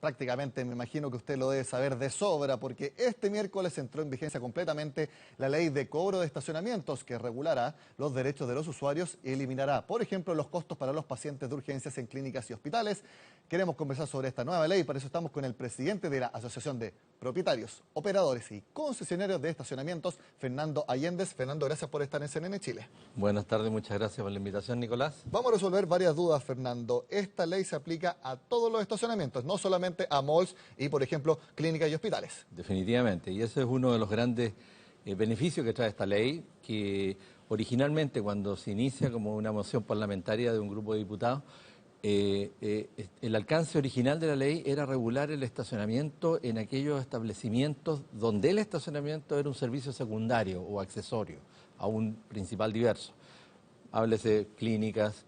prácticamente me imagino que usted lo debe saber de sobra, porque este miércoles entró en vigencia completamente la ley de cobro de estacionamientos que regulará los derechos de los usuarios y eliminará, por ejemplo, los costos para los pacientes de urgencias en clínicas y hospitales. Queremos conversar sobre esta nueva ley, para eso estamos con el presidente de la Asociación de Propietarios, Operadores y Concesionarios de Estacionamientos, Fernando Allendez. Fernando, gracias por estar en CNN Chile. Buenas tardes, muchas gracias por la invitación, Nicolás. Vamos a resolver varias dudas, Fernando. Esta ley se aplica a todos los estacionamientos, no solamente a malls y, por ejemplo, clínicas y hospitales. Definitivamente, y ese es uno de los grandes beneficios que trae esta ley, que originalmente cuando se inicia como una moción parlamentaria de un grupo de diputados, el alcance original de la ley era regular el estacionamiento en aquellos establecimientos donde el estacionamiento era un servicio secundario o accesorio a un principal diverso. Háblese clínicas,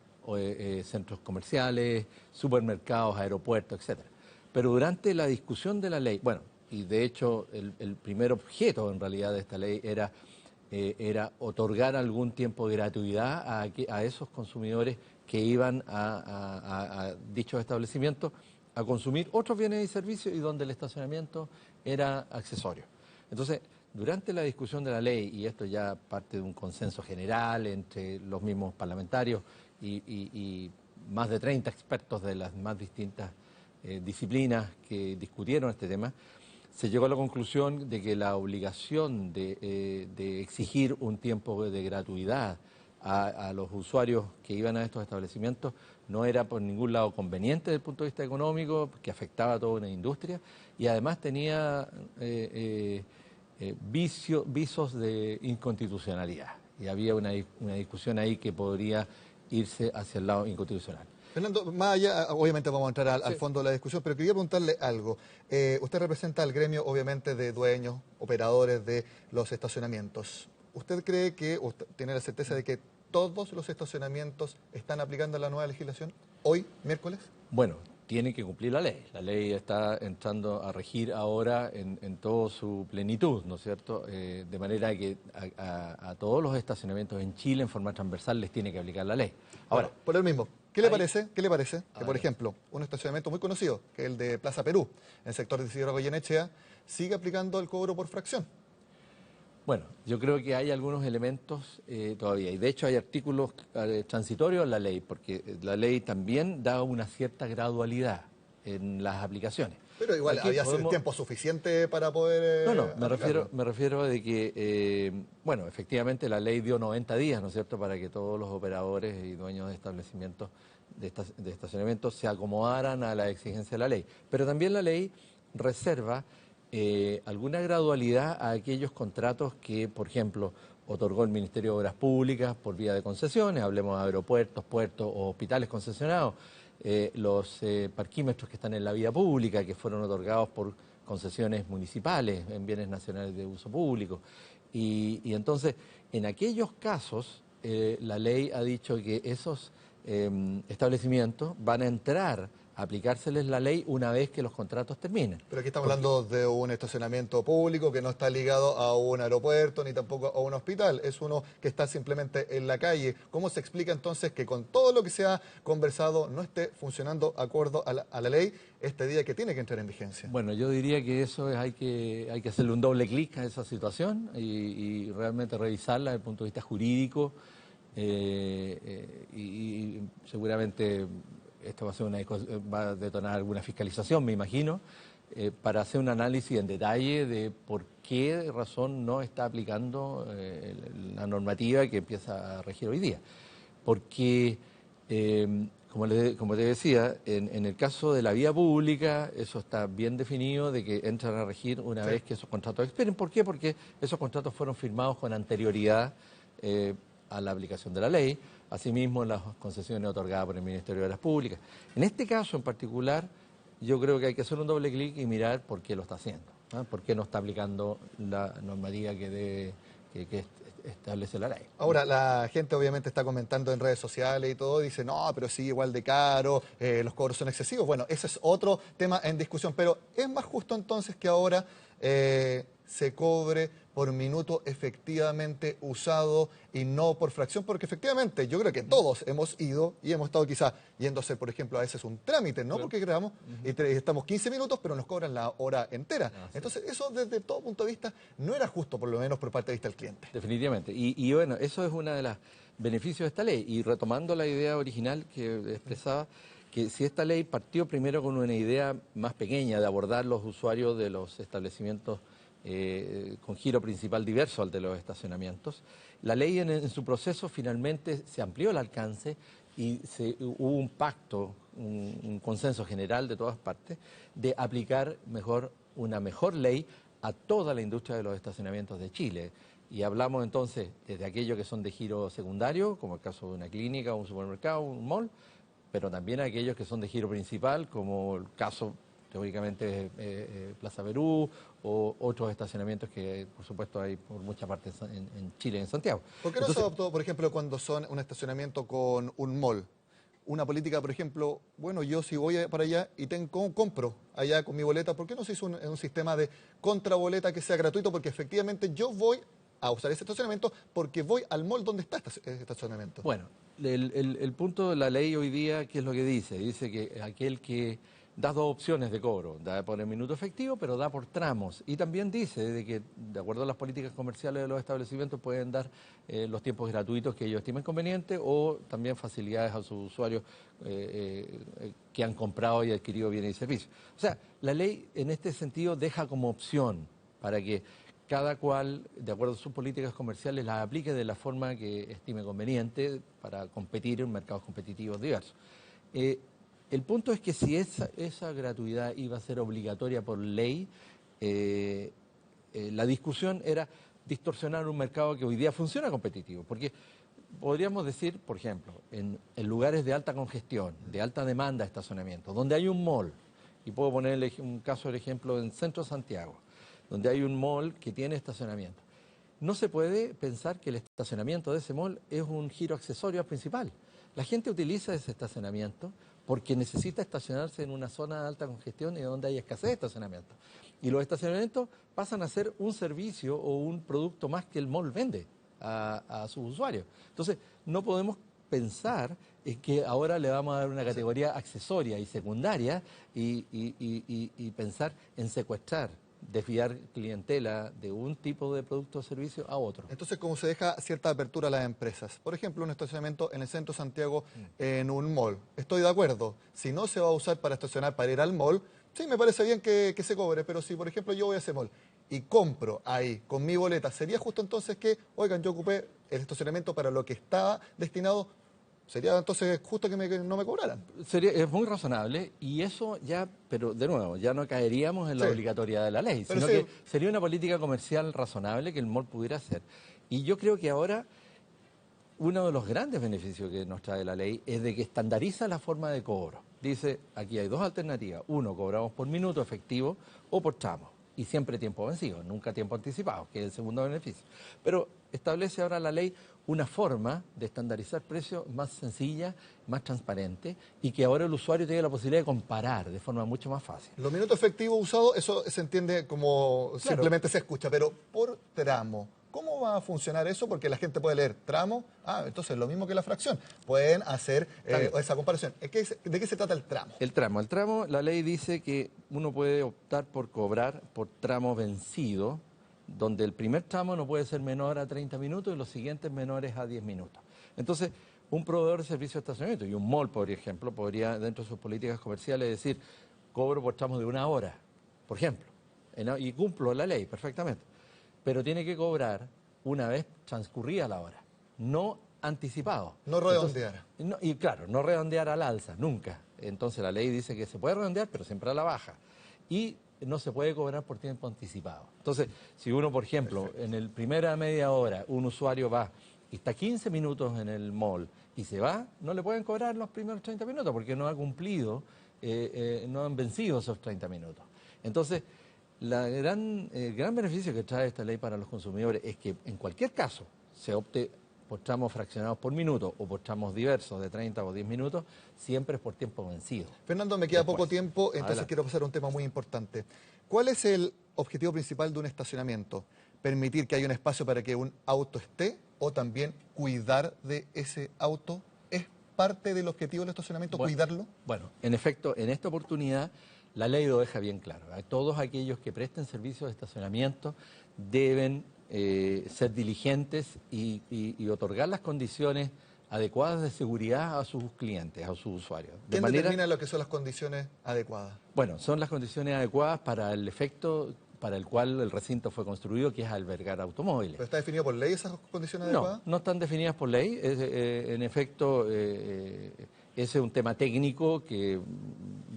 centros comerciales, supermercados, aeropuertos, etcétera. Pero durante la discusión de la ley, bueno, y de hecho el primer objeto en realidad de esta ley era otorgar algún tiempo de gratuidad a esos consumidores que iban a dichos establecimientos a consumir otros bienes y servicios y donde el estacionamiento era accesorio. Entonces, durante la discusión de la ley, y esto ya parte de un consenso general entre los mismos parlamentarios y más de 30 expertos de las más distintas disciplinas que discutieron este tema, se llegó a la conclusión de que la obligación de exigir un tiempo de gratuidad a los usuarios que iban a estos establecimientos no era por ningún lado conveniente desde el punto de vista económico, que afectaba a toda una industria y además tenía visos de inconstitucionalidad. Y había una discusión ahí que podría irse hacia el lado inconstitucional. Fernando, más allá, obviamente vamos a entrar al fondo de la discusión, pero quería preguntarle algo. Usted representa al gremio, obviamente, de dueños, operadores de los estacionamientos. ¿Usted cree que, usted tiene la certeza de que todos los estacionamientos están aplicando la nueva legislación hoy, miércoles? Bueno, tiene que cumplir la ley. La ley está entrando a regir ahora en toda su plenitud, ¿no es cierto? De manera que a todos los estacionamientos en Chile en forma transversal les tiene que aplicar la ley. Ahora, por el mismo. ¿Qué le parece que, por ejemplo, un estacionamiento muy conocido, que es el de Plaza Perú, en el sector de Isidro Goyenechea, sigue aplicando el cobro por fracción? Bueno, yo creo que hay algunos elementos todavía, y de hecho hay artículos transitorios en la ley, porque la ley también da una cierta gradualidad en las aplicaciones. Pero igual, ¿había tiempo suficiente para poder No, me refiero a de que, bueno, efectivamente la ley dio 90 días, ¿no es cierto?, para que todos los operadores y dueños de establecimientos de estacionamientos se acomodaran a la exigencia de la ley. Pero también la ley reserva alguna gradualidad a aquellos contratos que, por ejemplo, otorgó el Ministerio de Obras Públicas por vía de concesiones, hablemos de aeropuertos, puertos o hospitales concesionados, los parquímetros que están en la vía pública, que fueron otorgados por concesiones municipales en bienes nacionales de uso público. Y entonces, en aquellos casos, la ley ha dicho que esos establecimientos van a entrar a aplicárseles la ley una vez que los contratos terminen. Pero aquí estamos hablando de un estacionamiento público que no está ligado a un aeropuerto ni tampoco a un hospital, es uno que está simplemente en la calle. ¿Cómo se explica entonces que con todo lo que se ha conversado no esté funcionando de acuerdo a la ley este día que tiene que entrar en vigencia? Bueno, yo diría que eso hay que hacerle un doble clic a esa situación y realmente revisarla desde el punto de vista jurídico y seguramente esto va a detonar alguna fiscalización, me imagino, para hacer un análisis en detalle de por qué razón no está aplicando la normativa que empieza a regir hoy día. Porque, como te decía, en el caso de la vía pública, eso está bien definido de que entran a regir una vez que esos contratos expiren. ¿Por qué? Porque esos contratos fueron firmados con anterioridad a la aplicación de la ley, asimismo las concesiones otorgadas por el Ministerio de Obras Públicas. En este caso en particular, yo creo que hay que hacer un doble clic y mirar por qué lo está haciendo, ¿no? Por qué no está aplicando la normativa que establece la ley. Ahora, la gente obviamente está comentando en redes sociales y todo, dice, no, pero sigue igual de caro, los cobros son excesivos. Bueno, ese es otro tema en discusión, pero ¿es más justo entonces que ahora se cobre por minuto efectivamente usado y no por fracción, porque efectivamente yo creo que todos hemos ido y hemos estado quizás yendo a hacer, por ejemplo, a veces un trámite, ¿no? Claro. Porque grabamos y estamos 15 minutos, pero nos cobran la hora entera. Así Entonces, eso desde todo punto de vista no era justo, por lo menos por parte de vista del cliente. Definitivamente. Y bueno, eso es uno de los beneficios de esta ley. Y retomando la idea original que expresaba, que si esta ley partió primero con una idea más pequeña de abordar los usuarios de los establecimientos con giro principal diverso al de los estacionamientos, la ley en su proceso finalmente se amplió el alcance y hubo un pacto, un consenso general de todas partes, de aplicar una mejor ley a toda la industria de los estacionamientos de Chile. Y hablamos entonces desde aquellos que son de giro secundario, como el caso de una clínica, un supermercado, un mall, pero también aquellos que son de giro principal, como el caso teóricamente Plaza Perú o otros estacionamientos que por supuesto hay por muchas partes en Chile, en Santiago. ¿Por qué no se adoptó, por ejemplo, cuando son un estacionamiento con un mall? Una política, por ejemplo, bueno, yo si voy para allá y compro allá con mi boleta, ¿por qué no se hizo un sistema de contraboleta que sea gratuito? Porque efectivamente yo voy a usar ese estacionamiento porque voy al mall donde está ese estacionamiento. Bueno, el punto de la ley hoy día, ¿qué es lo que dice? Dice que aquel que da dos opciones de cobro, da por el minuto efectivo, pero da por tramos. Y también dice de que, de acuerdo a las políticas comerciales de los establecimientos, pueden dar los tiempos gratuitos que ellos estimen conveniente o también facilidades a sus usuarios que han comprado y adquirido bienes y servicios. O sea, la ley en este sentido deja como opción para que cada cual, de acuerdo a sus políticas comerciales, las aplique de la forma que estime conveniente para competir en mercados competitivos diversos. El punto es que si esa gratuidad iba a ser obligatoria por ley, la discusión era distorsionar un mercado que hoy día funciona competitivo. Porque podríamos decir, por ejemplo, en lugares de alta congestión, de alta demanda de estacionamiento, donde hay un mall, y puedo poner un caso de ejemplo en Centro Santiago, donde hay un mall que tiene estacionamiento. No se puede pensar que el estacionamiento de ese mall es un giro accesorio al principal. La gente utiliza ese estacionamiento porque necesita estacionarse en una zona de alta congestión y donde hay escasez de estacionamiento. Y los estacionamientos pasan a ser un servicio o un producto más que el mall vende a sus usuarios. Entonces, no podemos pensar que ahora le vamos a dar una categoría accesoria y secundaria y pensar en secuestrar, desviar clientela de un tipo de producto o servicio a otro. Entonces, como se deja cierta apertura a las empresas, por ejemplo, un estacionamiento en el centro de Santiago en un mall, estoy de acuerdo, si no se va a usar para estacionar, para ir al mall, sí, me parece bien que se cobre, pero si, por ejemplo, yo voy a ese mall y compro ahí con mi boleta, ¿sería justo entonces que, oigan, yo ocupé el estacionamiento para lo que estaba destinado? ¿Sería entonces justo que no me cobraran? Es muy razonable y eso ya, pero de nuevo, ya no caeríamos en la Sí. obligatoriedad de la ley, Pero sino sí. que sería una política comercial razonable que el mall pudiera hacer. Y yo creo que ahora uno de los grandes beneficios que nos trae la ley es de que estandariza la forma de cobro. Dice, aquí hay dos alternativas. Uno, cobramos por minuto efectivo o por tramo. Y siempre tiempo vencido, nunca tiempo anticipado, que es el segundo beneficio. Pero establece ahora la ley una forma de estandarizar precios más sencilla, más transparente, y que ahora el usuario tenga la posibilidad de comparar de forma mucho más fácil. Los minutos efectivos usados, eso se entiende como Claro. simplemente se escucha, pero por tramo. ¿Cómo va a funcionar eso? Porque la gente puede leer tramo, entonces lo mismo que la fracción. Pueden hacer esa comparación. ¿De qué se trata el tramo? El tramo, la ley dice que uno puede optar por cobrar por tramo vencido, donde el primer tramo no puede ser menor a 30 minutos y los siguientes menores a 10 minutos. Entonces, un proveedor de servicio de estacionamiento y un mall, por ejemplo, podría, dentro de sus políticas comerciales, decir, cobro por tramos de 1 hora, por ejemplo, y cumplo la ley perfectamente. Pero tiene que cobrar una vez transcurrida la hora, no anticipado. No redondear. Y claro, no redondear al alza, nunca. Entonces la ley dice que se puede redondear, pero siempre a la baja. Y no se puede cobrar por tiempo anticipado. Entonces, si uno, por ejemplo, en el primera media hora, un usuario va y está 15 minutos en el mall y se va, no le pueden cobrar los primeros 30 minutos porque no ha cumplido, no han vencido esos 30 minutos. Entonces, el gran beneficio que trae esta ley para los consumidores es que en cualquier caso se opte por tramos fraccionados por minuto o por tramos diversos de 30 o 10 minutos, siempre es por tiempo vencido. Fernando, me queda Después. poco tiempo, entonces Adelante. quiero pasar a un tema muy importante. ¿Cuál es el objetivo principal de un estacionamiento? permitir que haya un espacio para que un auto esté o también cuidar de ese auto? ¿Es parte del objetivo del estacionamiento cuidarlo? Bueno, en efecto, en esta oportunidad la ley lo deja bien claro. Todos aquellos que presten servicios de estacionamiento deben ser diligentes y otorgar las condiciones adecuadas de seguridad a sus clientes, a sus usuarios. ¿Quién determina lo que son las condiciones adecuadas? Bueno, son las condiciones adecuadas para el efecto para el cual el recinto fue construido, que es albergar automóviles. ¿Pero está definido por ley esas condiciones adecuadas? No están definidas por ley. En efecto, ese es un tema técnico que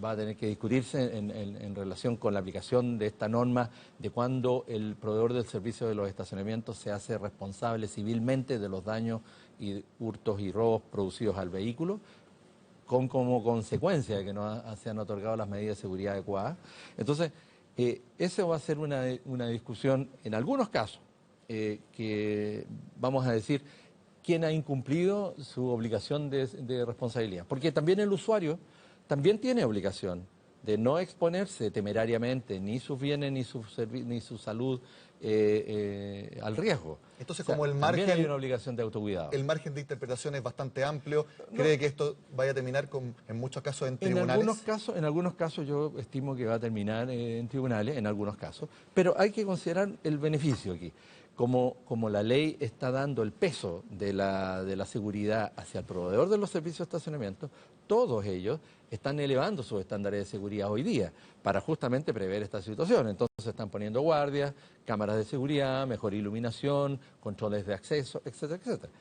va a tener que discutirse en relación con la aplicación de esta norma de cuando el proveedor del servicio de los estacionamientos se hace responsable civilmente de los daños y hurtos y robos producidos al vehículo, con como consecuencia de que no se han otorgado las medidas de seguridad adecuadas. Entonces, eso va a ser una discusión en algunos casos, que vamos a decir quién ha incumplido su obligación de responsabilidad. Porque también el usuario también tiene obligación de no exponerse temerariamente ni sus bienes ni su salud al riesgo. Entonces, o sea, como el margen, también hay una obligación de autocuidado. El margen de interpretación es bastante amplio. ¿Cree que esto vaya a terminar en muchos casos en tribunales? En algunos casos yo estimo que va a terminar en tribunales, en algunos casos, pero hay que considerar el beneficio aquí. Como la ley está dando el peso de la seguridad hacia el proveedor de los servicios de estacionamiento, todos ellos están elevando sus estándares de seguridad hoy día para justamente prever esta situación. Entonces se están poniendo guardias, cámaras de seguridad, mejor iluminación, controles de acceso, etcétera, etcétera.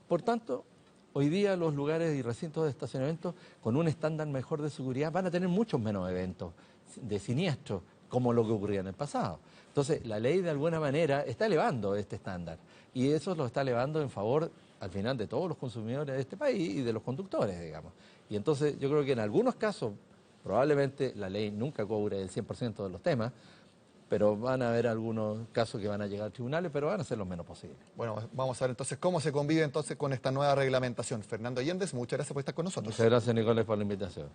Por tanto, hoy día los lugares y recintos de estacionamiento con un estándar mejor de seguridad van a tener muchos menos eventos de siniestros, como lo que ocurría en el pasado. Entonces, la ley de alguna manera está elevando este estándar y eso lo está elevando en favor, al final, de todos los consumidores de este país y de los conductores, digamos. Y entonces yo creo que en algunos casos, probablemente la ley nunca cubre el 100% de los temas, pero van a haber algunos casos que van a llegar a tribunales, pero van a ser los menos posibles. Bueno, vamos a ver entonces cómo se convive entonces con esta nueva reglamentación. Fernando Allende, muchas gracias por estar con nosotros. Muchas gracias, Nicolás, por la invitación.